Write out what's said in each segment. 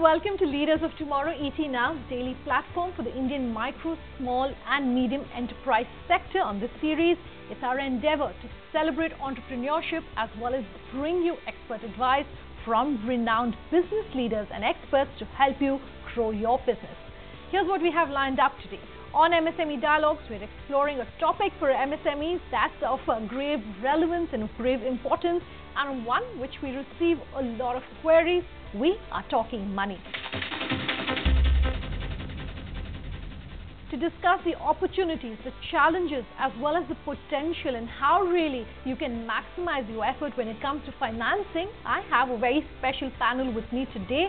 welcome to Leaders of Tomorrow, ET Now's daily platform for the Indian micro, small and medium enterprise sector. On this series, it's our endeavor to celebrate entrepreneurship as well as bring you expert advice from renowned business leaders and experts to help you grow your business. Here's what we have lined up today. On MSME Dialogues, we're exploring a topic for MSMEs that's of grave relevance and of grave importance, and one which we receive a lot of queries. We are talking money. To discuss the opportunities, the challenges, as well as the potential and how really you can maximize your effort when it comes to financing, I have a very special panel with me today.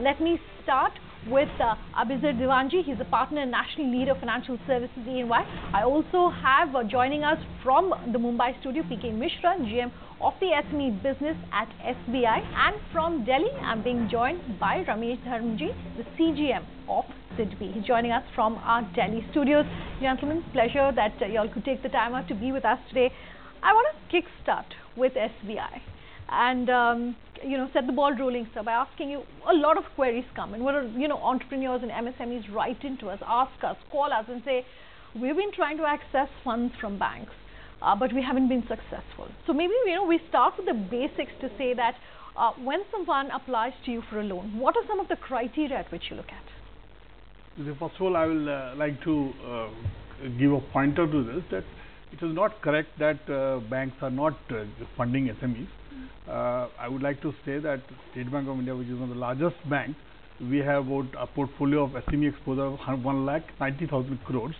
Let me start with Abhizar Diwanji. He's a partner and national leader of financial services EY. I also have joining us from the Mumbai studio PK Mishra, GM of the SME business at SBI, and from Delhi I'm being joined by Ramesh Dharmji, the CGM of SIDBI. He's joining us from our Delhi studios. Gentlemen, pleasure that you all could take the time out to be with us today. I want to kickstart with SBI and set the ball rolling, sir, by asking you, a lot of queries come, and what are entrepreneurs and MSMEs write into us, ask us, call us and say, we've been trying to access funds from banks, but we haven't been successful. So maybe we start with the basics to say that when someone applies to you for a loan, what are some of the criteria at which you look at? First of all, I will like to give a pointer to this, that it is not correct that banks are not funding SMEs. I would like to say that State Bank of India, which is one of the largest banks, we have about a portfolio of SME exposure of 1,90,000 crores,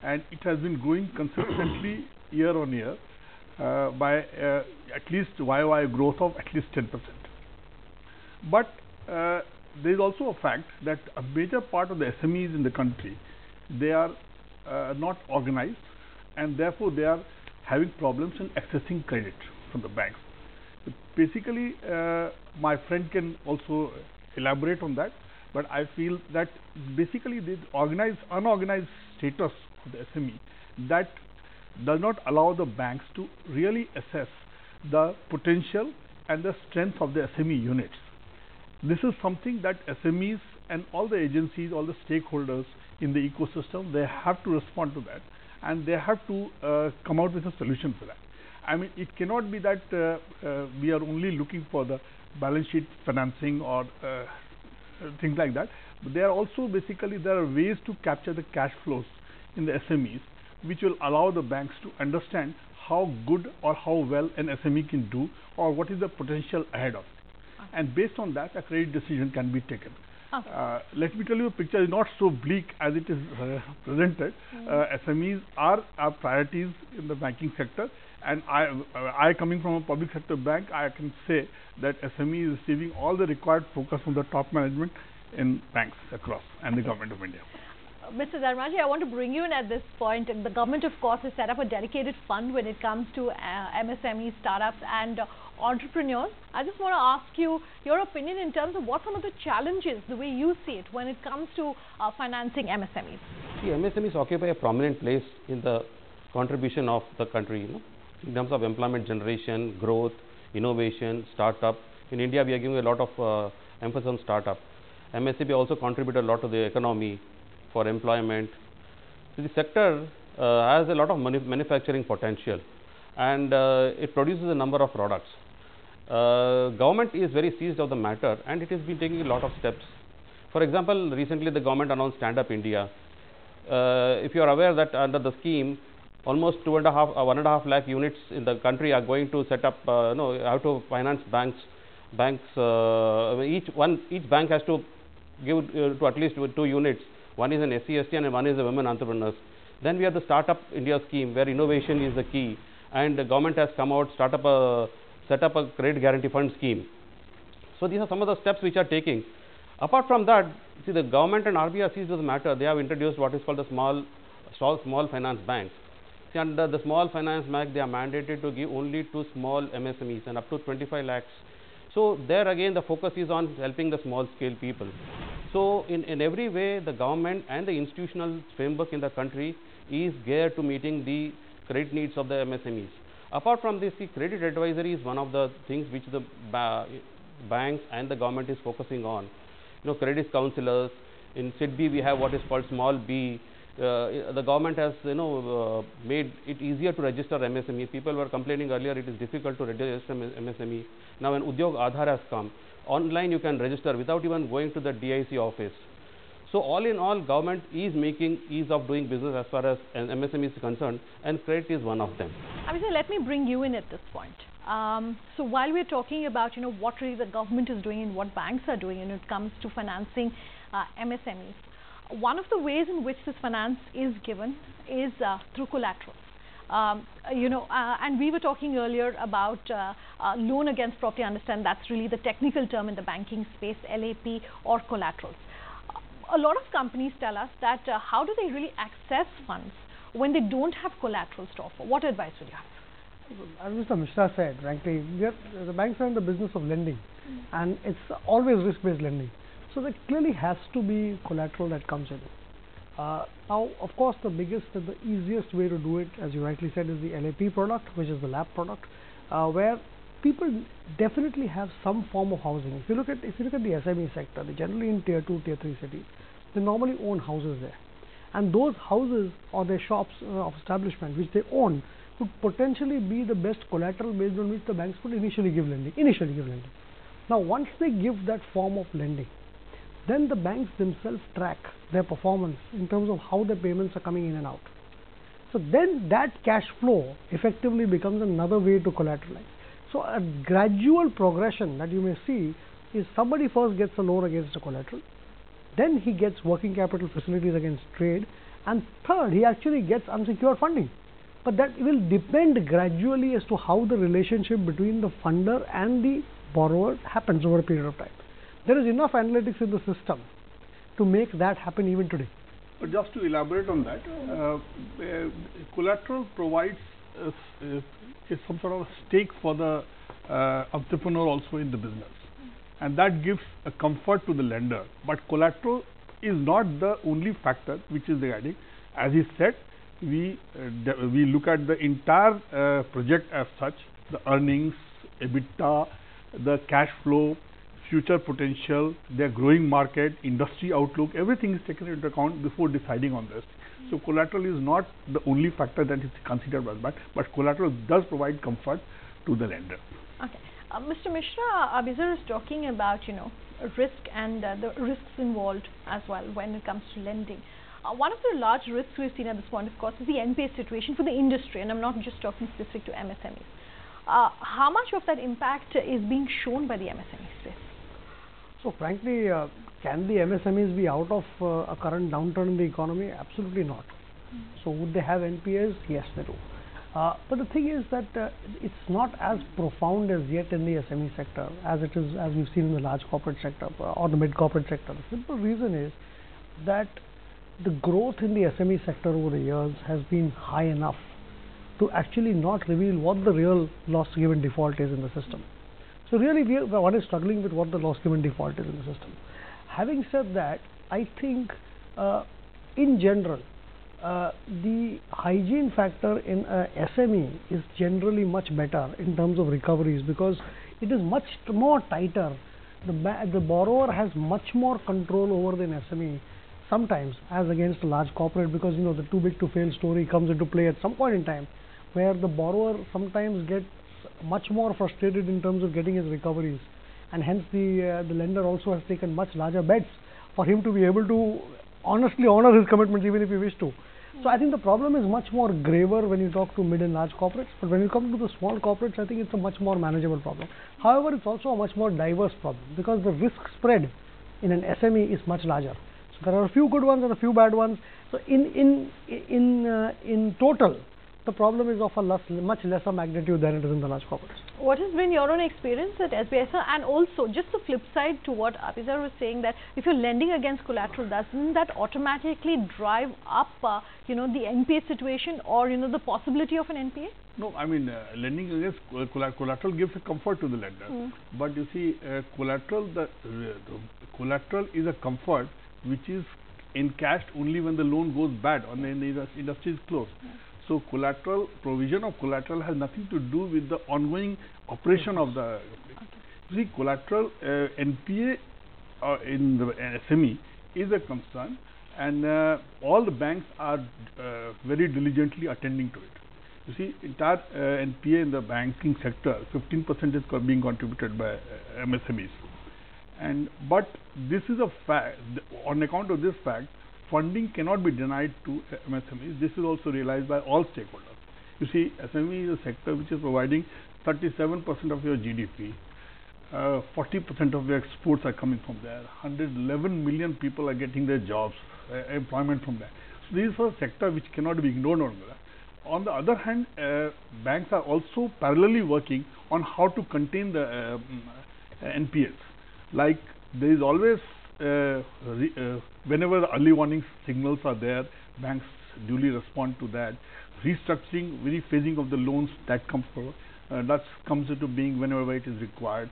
and it has been growing consistently year on year by at least YOY growth of at least 10%. But there is also a fact that a major part of the SMEs in the country, they are not organized, and therefore they are having problems in accessing credit from the banks. Basically, my friend can also elaborate on that, but I feel that basically the unorganized status of the SME that does not allow the banks to really assess the potential and the strength of the SME units. This is something that SMEs and all the agencies, all the stakeholders in the ecosystem, they have to respond to that, and they have to come out with a solution for that. I mean, it cannot be that we are only looking for the balance sheet financing or things like that, but there are also basically there are ways to capture the cash flows in the SMEs, which will allow the banks to understand how good or how well an SME can do, or what is the potential ahead of it. And based on that, a credit decision can be taken. Let me tell you, a picture is not so bleak as it is presented. SMEs are our priorities in the banking sector, and I coming from a public sector bank, I can say that SME is receiving all the required focus from the top management in banks across and the Government of India. Mr. Dharmaji, I want to bring you in at this point. The government, of course, has set up a dedicated fund when it comes to MSME startups and entrepreneurs. I just want to ask you your opinion in terms of what some of the challenges, the way you see it, when it comes to financing MSMEs. See, MSMEs occupy a prominent place in the contribution of the country, in terms of employment generation, growth, innovation, startup. In India, we are giving a lot of emphasis on startup. MSME also contribute a lot to the economy for employment. So the sector has a lot of manufacturing potential, and it produces a number of products. Government is very seized of the matter, and it has been taking a lot of steps. For example, recently the government announced Stand Up India. If you are aware that under the scheme, almost 1.5 lakh units in the country are going to set up, have to finance banks. Each bank has to give to at least 2 units. One is an SC/ST and one is a women entrepreneurs. Then we have the Startup India scheme, where innovation is the key, and the government has come out, set up a credit guarantee fund scheme. So these are some of the steps which are taking. Apart from that, see, the government and RBI are seized with the matter. They have introduced what is called the small finance banks. See, under the small finance bank, they are mandated to give only to small MSMEs and up to 25 lakhs. So there again, the focus is on helping the small scale people. So in every way, the government and the institutional framework in the country is geared to meeting the credit needs of the MSMEs. Apart from this, the credit advisory is one of the things which the banks and the government is focusing on. credit counselors. In SIDBI, we have what is called small B. The government has made it easier to register MSME. People were complaining earlier it is difficult to register MSME. Now when Udyog Aadhar has come, online you can register without even going to the DIC office. So all in all, government is making ease of doing business as far as an MSME is concerned, and credit is one of them. Abhisar, let me bring you in at this point. So while we're talking about what really the government is doing and what banks are doing when it comes to financing MSMEs, one of the ways in which this finance is given is through collaterals. And we were talking earlier about loan against property. I understand that's really the technical term in the banking space, LAP or collaterals. A lot of companies tell us that how do they really access funds when they don't have collaterals to offer? What advice would you have? As Mr. Mishra said, frankly, the banks are in the business of lending, and it's always risk-based lending. So there clearly has to be collateral that comes in. Now, of course, the biggest and the easiest way to do it, as you rightly said, is the LAP product, which is the LAP product, where people definitely have some form of housing. If you look at the SME sector, they generally in tier 2, tier 3 cities, they normally own houses there, and those houses or their shops of establishment which they own could potentially be the best collateral based on which the banks would initially give lending. Now, once they give that form of lending, then the banks themselves track their performance in terms of how the payments are coming in and out. So then that cash flow effectively becomes another way to collateralize. So a gradual progression that you may see is somebody first gets a loan against a collateral, then he gets working capital facilities against trade, and third, he actually gets unsecured funding. But that will depend gradually as to how the relationship between the funder and the borrower happens over a period of time. There is enough analytics in the system to make that happen even today. But just to elaborate on that, collateral provides some sort of stake for the entrepreneur also in the business, and that gives a comfort to the lender. But collateral is not the only factor which is guiding. As he said, we look at the entire project as such: the earnings, EBITDA, the cash flow, future potential, their growing market, industry outlook, everything is taken into account before deciding on this. So collateral is not the only factor that is considered by the bank, but collateral does provide comfort to the lender. Okay, Mr. Mishra, Abhisar is talking about risk and the risks involved as well when it comes to lending. One of the large risks we've seen at this point, of course, is the NPA situation for the industry, and I'm not just talking specific to MSMEs. How much of that impact is being shown by the MSME space? So frankly, can the MSMEs be out of a current downturn in the economy? Absolutely not. So would they have NPAs? Yes, they do. But the thing is that it's not as profound as yet in the SME sector as it is, as we've seen in the large corporate sector or the mid corporate sector. The simple reason is that the growth in the SME sector over the years has been high enough to actually not reveal what the real loss given default is in the system. So really one is struggling with what the loss given default is in the system. Having said that, I think in general the hygiene factor in SME is generally much better in terms of recoveries, because it is much more tighter. The borrower has much more control over than SME sometimes as against a large corporate, because the too big to fail story comes into play at some point in time, where the borrower sometimes gets much more frustrated in terms of getting his recoveries, and hence the lender also has taken much larger bets for him to be able to honestly honor his commitments even if he wished to. So I think the problem is much more graver when you talk to mid and large corporates, but when you come to the small corporates, I think it's a much more manageable problem. However, it's also a much more diverse problem, because the risk spread in an SME is much larger. So there are a few good ones and a few bad ones. So in total, the problem is of a much lesser magnitude than it is in the large corporates. What has been your own experience at SBI, sir? And also, just the flip side to what Abhisar was saying, that if you're lending against collateral, doesn't that automatically drive up, the NPA situation or the possibility of an NPA? No, I mean lending against collateral gives a comfort to the lender. But you see, collateral is a comfort which is encashed only when the loan goes bad or when the industry is closed. So provision of collateral has nothing to do with the ongoing operation of the. See, collateral NPA in the SME is a concern, and all the banks are very diligently attending to it. You see, entire NPA in the banking sector, 15% is being contributed by MSMEs. But this is a fact. On account of this fact, funding cannot be denied to MSMEs. This is also realized by all stakeholders. You see, SME is a sector which is providing 37% of your GDP. 40% of your exports are coming from there. 111 million people are getting their jobs, employment from there. So this is a sector which cannot be ignored on that. On the other hand, banks are also parallelly working on how to contain the NPAs. Like there is always, whenever the early warning signals are there, banks duly respond to that. Restructuring, rephasing of the loans that comes into being whenever it is required.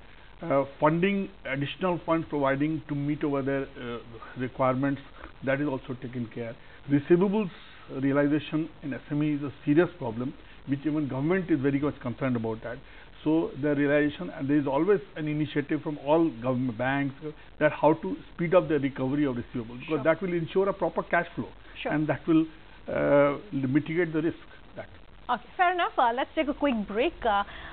Funding, additional funds providing to meet over their requirements, that is also taken care. Receivables realization in SME is a serious problem, which even government is very much concerned about that. So the realization, and there is always an initiative from all government banks that how to speed up the recovery of receivables, because that will ensure a proper cash flow, and that will mitigate the risk. Okay, fair enough. Let's take a quick break.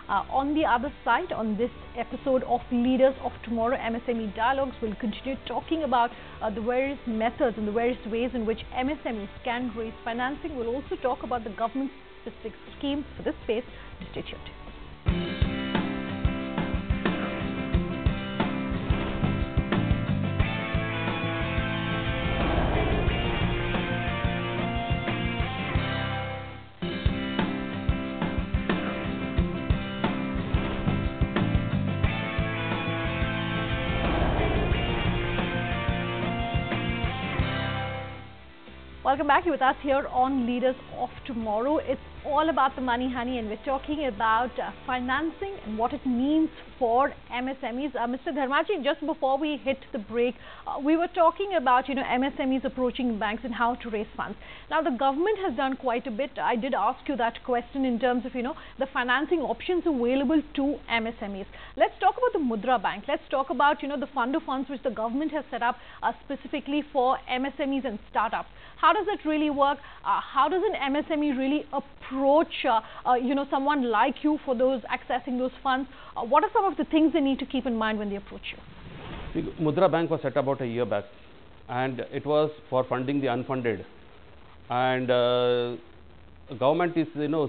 On the other side, on this episode of Leaders of Tomorrow MSME Dialogues, we'll continue talking about the various methods and the various ways in which MSMEs can raise financing. We'll also talk about the government specific schemes for this space. Stay tuned. Welcome back. You're with us here on Leaders of Tomorrow. It's all about the money, honey, and we're talking about financing and what it means for MSMEs. Mr. Dharmaji, just before we hit the break, we were talking about, MSMEs approaching banks and how to raise funds. Now, the government has done quite a bit. I did ask you that question in terms of, the financing options available to MSMEs. Let's talk about the Mudra Bank. Let's talk about, the fund of funds which the government has set up specifically for MSMEs and startups. How does it really work? How does an MSME really approach, someone like you for those accessing those funds? What are some of the things they need to keep in mind when they approach you? See, Mudra Bank was set up about a year back, and it was for funding the unfunded. And government is,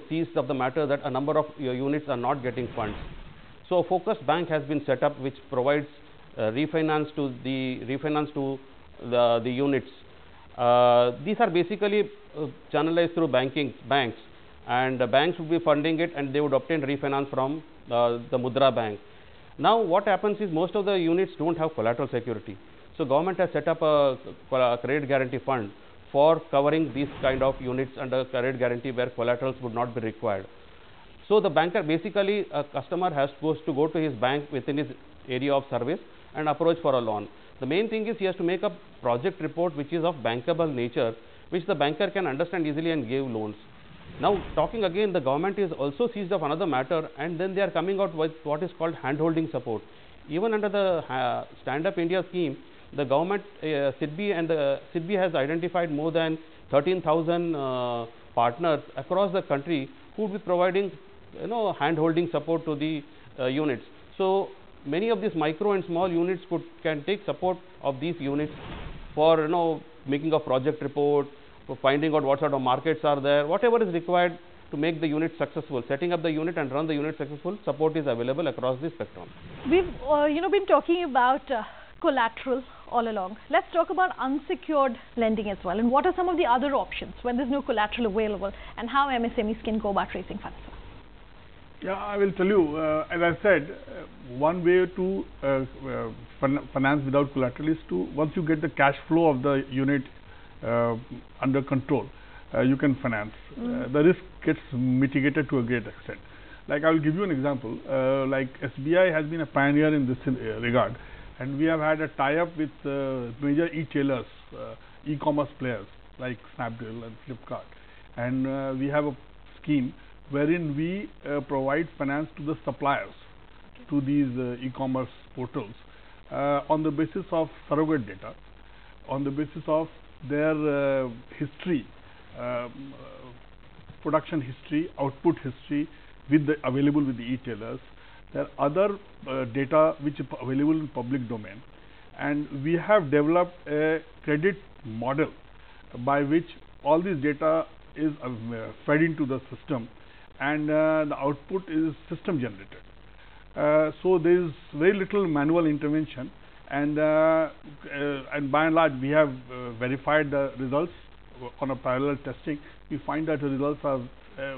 seized of the matter that a number of units are not getting funds. So a focused bank has been set up which provides refinance to the units. These are basically channelized through banks, and the banks would be funding it, and they would obtain refinance from the Mudra Bank. Now what happens is most of the units don't have collateral security. So government has set up a credit guarantee fund for covering these kind of units under credit guarantee where collaterals would not be required. So the banker, basically a customer has to go to his bank within his area of service and approach for a loan. The main thing is he has to make a project report which is of bankable nature, which the banker can understand easily and give loans. Now talking again, the government is also seized of another matter, and then they are coming out with what is called hand-holding support. Even under the Stand Up India scheme, the government, SIDBI has identified more than 13,000 partners across the country who would be providing hand-holding support to the units. So many of these micro and small units can take support of these units for making a project report, for finding out what sort of markets are there, whatever is required to make the unit successful. Setting up the unit and run the unit successful, support is available across the spectrum. We've been talking about collateral all along. Let's talk about unsecured lending as well, and what are some of the other options when there's no collateral available, and how MSMEs can go about raising funds. Yeah, I will tell you, as I said, one way to finance without collateral is to, once you get the cash flow of the unit under control, you can finance. The risk gets mitigated to a great extent. Like, I will give you an example. Like SBI has been a pioneer in this regard, and we have had a tie-up with major e-tailers, e-commerce players like Snapdeal and Flipkart, and we have a scheme wherein we provide finance to the suppliers to these e-commerce portals on the basis of surrogate data, on the basis of their history, production history, output history with the available with the e-tailers. There are other data which is available in public domain, and we have developed a credit model by which all this data is fed into the system, and the output is system generated. So there is very little manual intervention, and by and large we have verified the results on a parallel testing. We find that the results are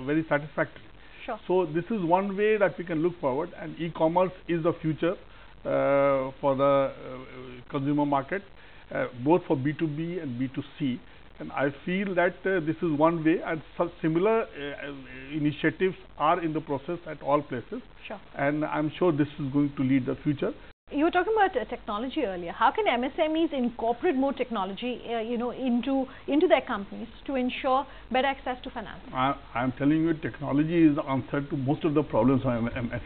very satisfactory. Sure. So this is one way that we can look forward, and e-commerce is the future for the consumer market, both for B2B and B2C. And I feel that this is one way, and such similar initiatives are in the process at all places. Sure. And I'm sure this is going to lead the future. You were talking about technology earlier. How can MSMEs incorporate more technology, into their companies to ensure better access to finance? I'm telling you, technology is the answer to most of the problems of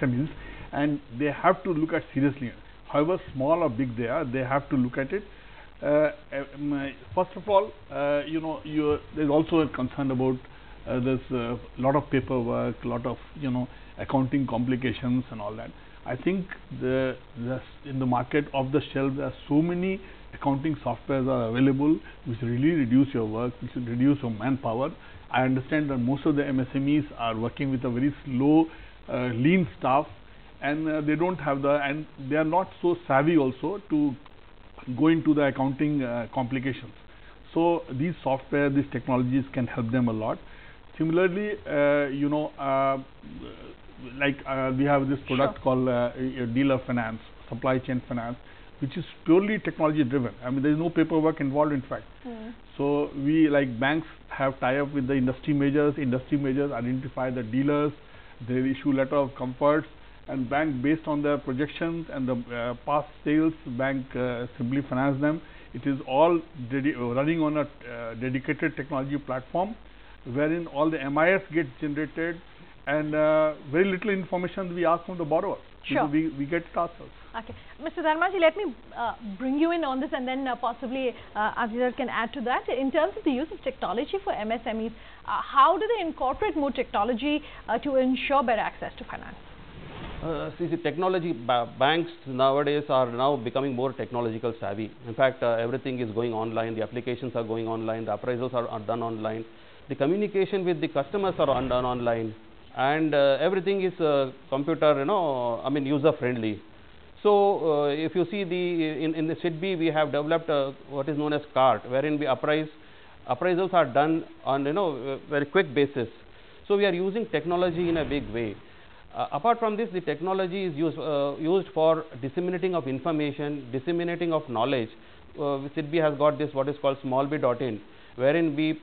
SMEs, and they have to look at seriously. However small or big they are, they have to look at it. First of all, there's also a concern about there's a lot of paperwork, a lot of accounting complications and all that. I think in the market off the shelf there are so many accounting softwares are available which really reduce your work, which will reduce your manpower. I understand that most of the MSMEs are working with a very slow, lean staff, and they don't have and they are not so savvy also to go into the accounting complications. So these software, these technologies can help them a lot. Similarly, we have this product called dealer finance, supply chain finance, which is purely technology driven. I mean, there is no paperwork involved, in fact. So we, like banks, have tie up with the industry majors. Industry majors identify the dealers, they issue letter of comforts, and bank, based on their projections and the past sales, bank simply finance them. It is all running on a dedicated technology platform, wherein all the MIS gets generated, and very little information we ask from the borrower. Sure. We get it ourselves. Okay. Mr. Dharmaji, let me bring you in on this, and then possibly Azizar can add to that. In terms of the use of technology for MSMEs, how do they incorporate more technology to ensure better access to finance? See, technology, banks nowadays are now becoming more technological savvy. In fact, everything is going online, the applications are going online, the appraisals are done online, the communication with the customers are done online, and everything is computer, user friendly. So if you see in the SIDBI, we have developed what is known as CART, wherein we appraisals are done on very quick basis. So we are using technology in a big way. Apart from this, the technology is used for disseminating of information, disseminating of knowledge. SIDBI has got this what is called smallbit.in, wherein we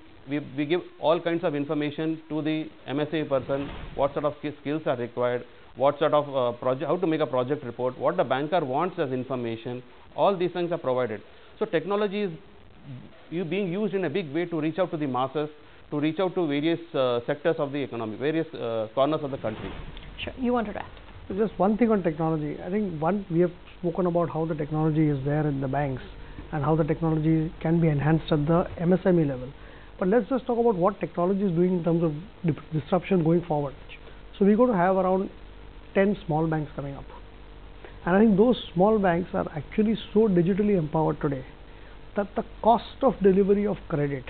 give all kinds of information to the MSME person, what sort of skills are required, what sort of project, how to make a project report, what the banker wants as information. All these things are provided. So technology is being used in a big way to reach out to the masses, to reach out to various sectors of the economy, various corners of the country. Sure. You want to add? Just one thing on technology. I think we have spoken about how the technology is there in the banks and how the technology can be enhanced at the MSME level. But let's just talk about what technology is doing in terms of disruption going forward. So we're going to have around 10 small banks coming up. And I think those small banks are actually so digitally empowered today that the cost of delivery of credit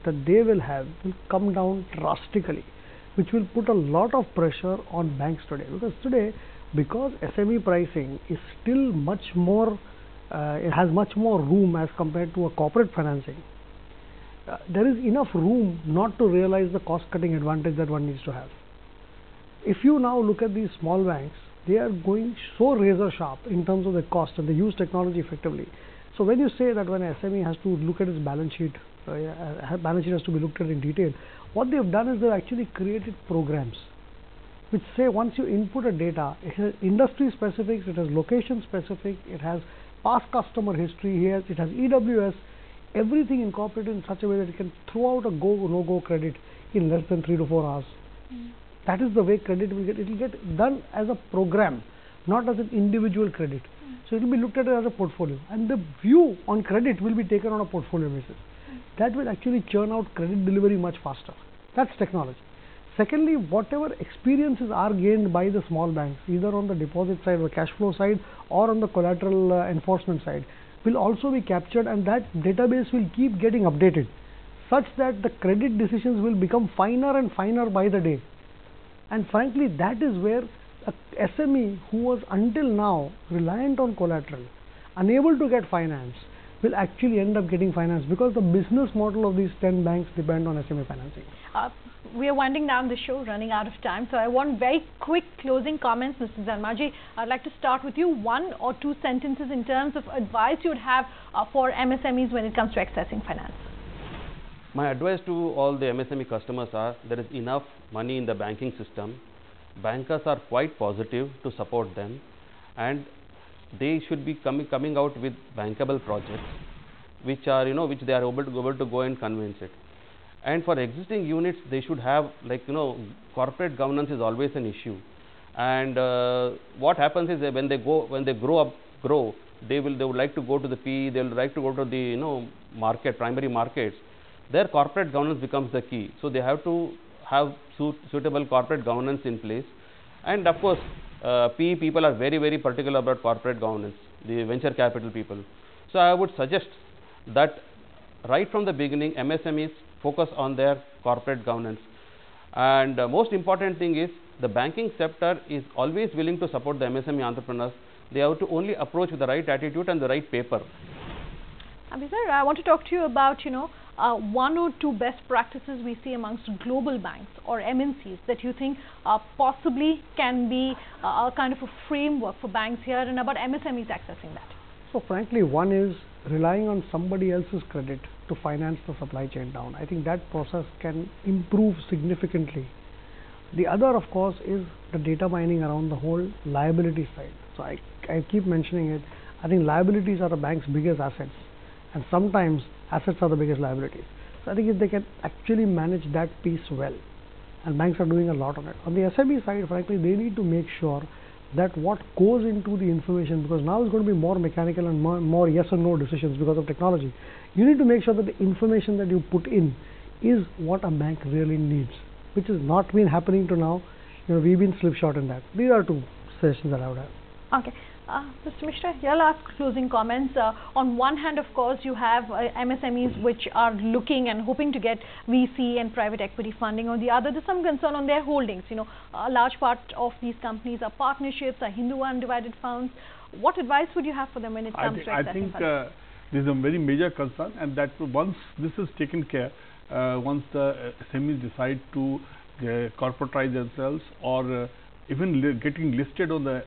that they will have will come down drastically, which will put a lot of pressure on banks today. Because SME pricing is still much more, it has much more room as compared to a corporate financing. There is enough room not to realize the cost cutting advantage that one needs to have. If you now look at these small banks, they are going so razor sharp in terms of the cost, and they use technology effectively. So when you say that when an SME has to look at its balance sheet, balance sheet has to be looked at in detail, what they have done is they've actually created programs which say once you input a data, it has industry specifics, it has location specific, it has past customer history, it has EWS, everything incorporated in such a way that it can throw out a go no go credit in less than 3 to 4 hours. That is the way credit will get. It will get done as a program not as an individual credit. So it will be looked at as a portfolio, and the view on credit will be taken on a portfolio basis. That will actually churn out credit delivery much faster. That's technology. Secondly, whatever experiences are gained by the small banks, either on the deposit side or cash flow side or on the collateral enforcement side, will also be captured, and that database will keep getting updated such that the credit decisions will become finer and finer by the day. And frankly, that is where a SME who was until now reliant on collateral, unable to get finance, will actually end up getting finance, because the business model of these 10 banks depend on SME financing. We are winding down the show, running out of time, so I want very quick closing comments. Mr. Dharmaji, I'd like to start with you. 1 or 2 sentences in terms of advice you would have for MSMEs when it comes to accessing finance. My advice to all the MSME customers are, there is enough money in the banking system. Bankers are quite positive to support them, and they should be coming out with bankable projects which are, which they are able to go and convince it. And for existing units, they should have, corporate governance is always an issue. And what happens is that when they grow, they would like to go to the PE, they would like to go to the primary markets. Their corporate governance becomes the key. So they have to have suitable corporate governance in place. And of course, PE people are very, very particular about corporate governance, the venture capital people. So I would suggest that right from the beginning, MSMEs focus on their corporate governance. And most important thing is, the banking sector is always willing to support the MSME entrepreneurs. They have to only approach with the right attitude and the right paper. Abhisar, I want to talk to you about, 1 or 2 best practices we see amongst global banks or MNCs that you think possibly can be a kind of a framework for banks here, and about MSMEs accessing that. So frankly, one is relying on somebody else's credit to finance the supply chain down. I think that process can improve significantly. The other, of course, is the data mining around the whole liability side. So I keep mentioning it. I think liabilities are a bank's biggest assets, and sometimes assets are the biggest liabilities. So I think if they can actually manage that piece well, and banks are doing a lot on it. On the SME side, frankly, they need to make sure that what goes into the information, because now it's going to be more mechanical and more yes or no decisions because of technology. You need to make sure that the information that you put in is what a bank really needs, which has not been happening to now. We've been slipshod in that. These are 2 suggestions that I would have. Okay. Mr. Mishra, your last closing comments. On one hand, of course, you have MSMEs which are looking and hoping to get VC and private equity funding. On the other, there's some concern on their holdings. A large part of these companies are partnerships, are Hindu undivided funds. What advice would you have for them when it comes to accessing I think funding? this is a very major concern, and that once this is taken care, once the SMEs decide to corporatize themselves or even getting listed on the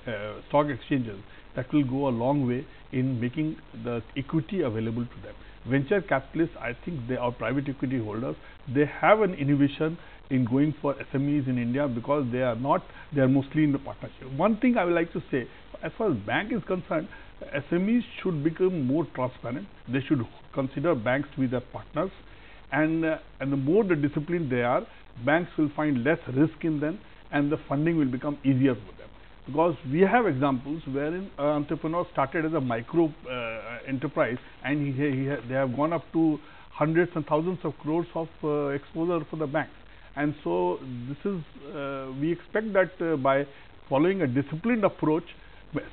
stock exchanges, that will go a long way in making the equity available to them. Venture capitalists, I think they are private equity holders. They have an innovation in going for SMEs in India, because they are mostly in the partnership. One thing I would like to say, as far as bank is concerned, SMEs should become more transparent. They should consider banks to be their partners, and the more the disciplined they are, banks will find less risk in them, and the funding will become easier for them. Because we have examples wherein an entrepreneur started as a micro enterprise, and they have gone up to hundreds and thousands of crores of exposure for the banks. And so this is we expect that by following a disciplined approach,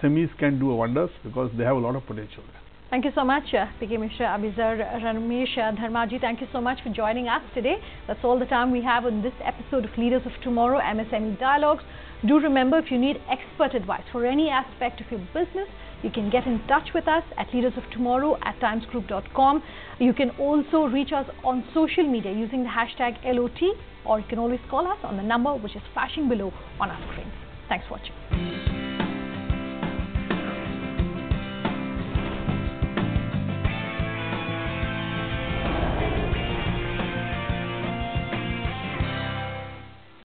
SMEs can do wonders, because they have a lot of potential. Thank you so much, PK Mishra, Abhisar, Ramesh, Dharmaji. Thank you so much for joining us today. That's all the time we have on this episode of Leaders of Tomorrow, MSME Dialogues. Do remember, if you need expert advice for any aspect of your business, you can get in touch with us at leadersoftomorrow@timesgroup.com. You can also reach us on social media using the hashtag LOT, or you can always call us on the number which is flashing below on our screen. Thanks for watching.